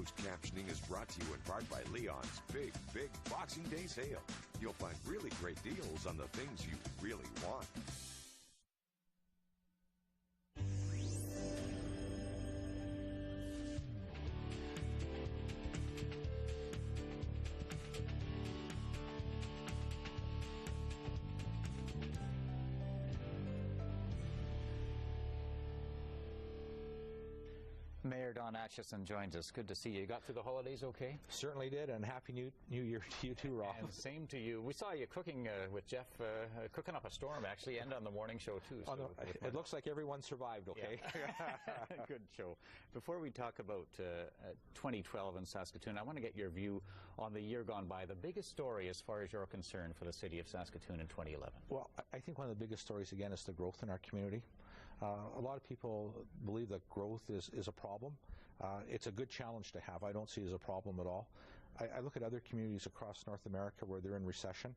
Closed captioning is brought to you in part by Leon's Big Boxing Day sale. You'll find really great deals on the things you really want. Mayor Don Acheson joins us. Good to see you. Got through the holidays okay? Certainly did, and Happy New Year to you too, Rob. And same to you. We saw you cooking with Jeff, cooking up a storm actually, and on the morning show too. So it looks like everyone survived okay. Yeah. Good show. Before we talk about 2012 in Saskatoon, I want to get your view on the year gone by. The biggest story as far as you're concerned for the city of Saskatoon in 2011. Well, I think one of the biggest stories again is the growth in our community. A lot of people believe that growth is a problem. It's a good challenge to have. I don't see it as a problem at all. I look at other communities across North America where they're in recession.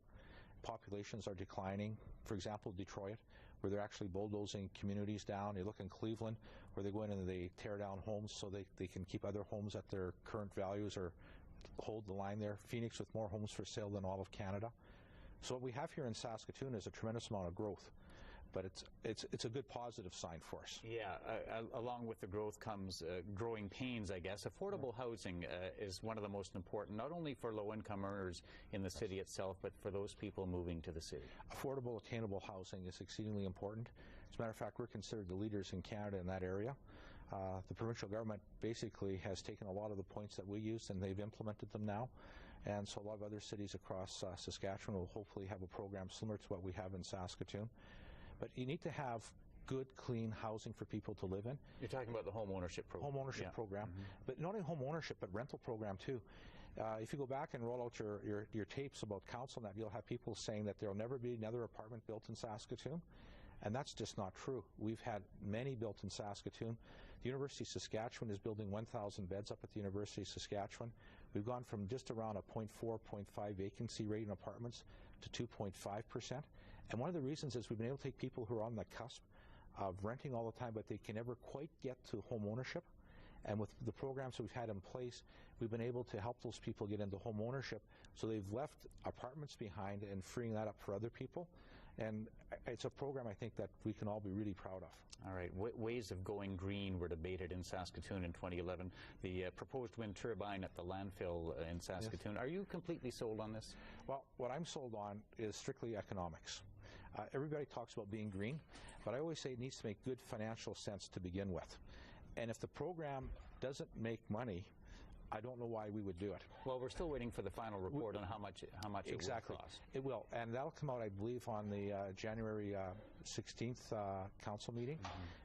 Populations are declining. For example, Detroit, where they're actually bulldozing communities down. You look in Cleveland, where they go in and they tear down homes so they can keep other homes at their current values or hold the line there. Phoenix with more homes for sale than all of Canada. So what we have here in Saskatoon is a tremendous amount of growth. But it's a good positive sign for us. Yeah, along with the growth comes growing pains, I guess. Affordable housing is one of the most important, not only for low-income earners in the city itself, but for those people moving to the city. Affordable, attainable housing is exceedingly important. As a matter of fact, we're considered the leaders in Canada in that area. The provincial government basically has taken a lot of the points that we used and they've implemented them now. And so a lot of other cities across Saskatchewan will hopefully have a program similar to what we have in Saskatoon. But you need to have good, clean housing for people to live in. You're talking about the home ownership program. Home ownership program. But not only home ownership, but rental program too. If you go back and roll out your tapes about CouncilNet, you'll have people saying that there will never be another apartment built in Saskatoon. And that's just not true. We've had many built in Saskatoon. The University of Saskatchewan is building 1,000 beds up at the University of Saskatchewan. We've gone from just around a 0.4, 0.5 vacancy rate in apartments to 2.5%. And one of the reasons is we've been able to take people who are on the cusp of renting all the time, but they can never quite get to home ownership. And with the programs we've had in place, we've been able to help those people get into home ownership. So they've left apartments behind and freeing that up for other people. And it's a program I think that we can all be really proud of. All right. Ways of going green were debated in Saskatoon in 2011. The proposed wind turbine at the landfill in Saskatoon. Yes. Are you completely sold on this? Well, what I'm sold on is strictly economics. Everybody talks about being green, but I always say it needs to make good financial sense to begin with. And if the program doesn't make money, I don't know why we would do it. Well, we're still waiting for the final report on how much exactly it will cost. It will, and that'll come out, I believe, on the January 16th council meeting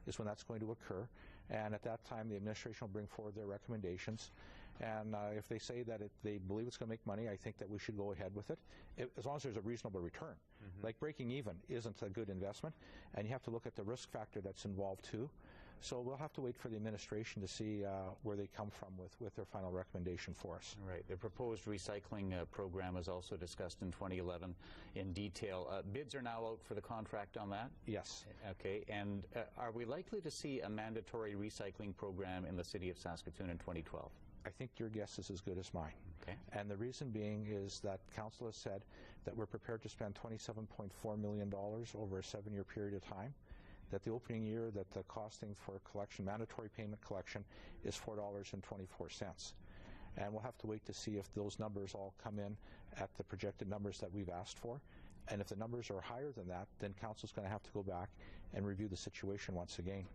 is when that's going to occur. And at that time, the administration will bring forward their recommendations. And if they say that they believe it's going to make money, I think that we should go ahead with it, as long as there's a reasonable return. Like breaking even isn't a good investment, and you have to look at the risk factor that's involved too. So we'll have to wait for the administration to see where they come from with their final recommendation for us. Right. The proposed recycling program was also discussed in 2011 in detail. Bids are now out for the contract on that? Yes. Okay. And are we likely to see a mandatory recycling program in the city of Saskatoon in 2012? I think your guess is as good as mine. Okay. And the reason being is that Council has said that we're prepared to spend $27.4 million over a 7-year period of time, that the opening year that the costing for collection, mandatory payment collection, is $4.24. And we'll have to wait to see if those numbers all come in at the projected numbers that we've asked for. And if the numbers are higher than that, then Council's going to have to go back and review the situation once again.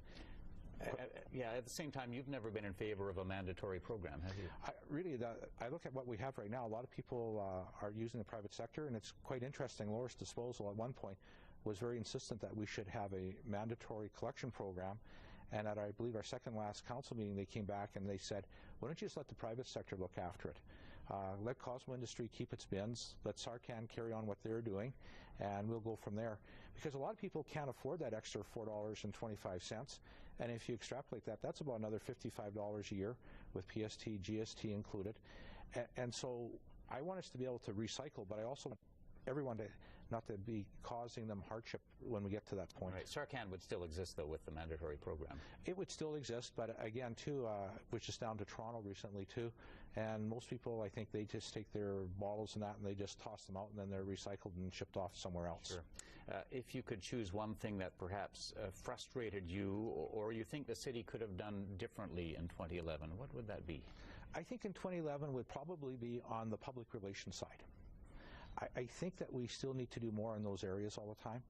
Yeah, at the same time, you've never been in favor of a mandatory program, have you? I look at what we have right now. A lot of people are using the private sector, and it's quite interesting. Loris Disposal at one point was very insistent that we should have a mandatory collection program. And at, I believe, our second last council meeting, they came back and they said, why don't you just let the private sector look after it? Let Cosmo Industry keep its bins, let Sarcan carry on what they're doing, and we'll go from there. Because a lot of people can't afford that extra $4.25, and if you extrapolate that, that's about another $55 a year with PST, GST included. And so I want us to be able to recycle, but I also want everyone not to be causing them hardship when we get to that point. Right. Sarcan would still exist, though, with the mandatory program. It would still exist, but again, too, which is down to Toronto recently, too, and most people, I think, they just take their bottles and that and they just toss them out and then they're recycled and shipped off somewhere else. Sure. If you could choose one thing that perhaps frustrated you or you think the city could have done differently in 2011, what would that be? I think in 2011 would probably be on the public relations side. I think that we still need to do more in those areas all the time.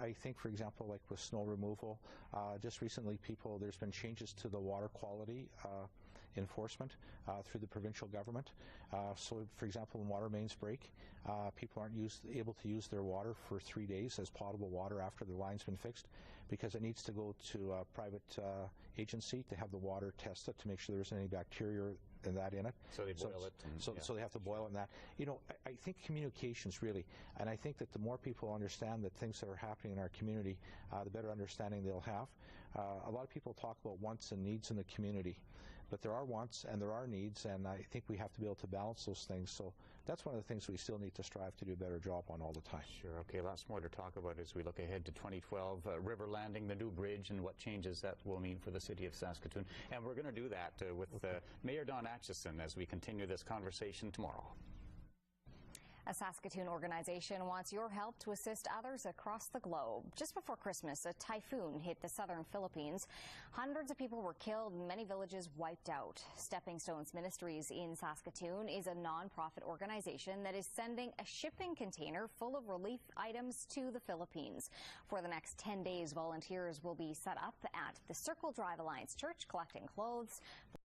I think, for example, like with snow removal, just recently there's been changes to the water quality enforcement through the provincial government. So, for example, when water mains break, people aren't able to use their water for 3 days as potable water after the line's been fixed, because it needs to go to a private agency to have the water tested to make sure there isn't any bacteria and that in it. So they boil it. So they have to boil it and that. You know, I think communications really, and I think that the more people understand the things that are happening in our community, the better understanding they'll have. A lot of people talk about wants and needs in the community, but there are wants and there are needs, and I think we have to be able to balance those things. So that's one of the things we still need to strive to do a better job on all the time. Sure. Okay, lots more to talk about as we look ahead to 2012, River Landing, the new bridge, and what changes that will mean for the city of Saskatoon. And we're going to do that with Mayor Dawn Acheson as we continue this conversation tomorrow. A Saskatoon organization wants your help to assist others across the globe. Just before Christmas, a typhoon hit the southern Philippines. Hundreds of people were killed and many villages wiped out. Stepping Stones Ministries in Saskatoon is a non-profit organization that is sending a shipping container full of relief items to the Philippines. For the next 10 days, volunteers will be set up at the Circle Drive Alliance Church collecting clothes,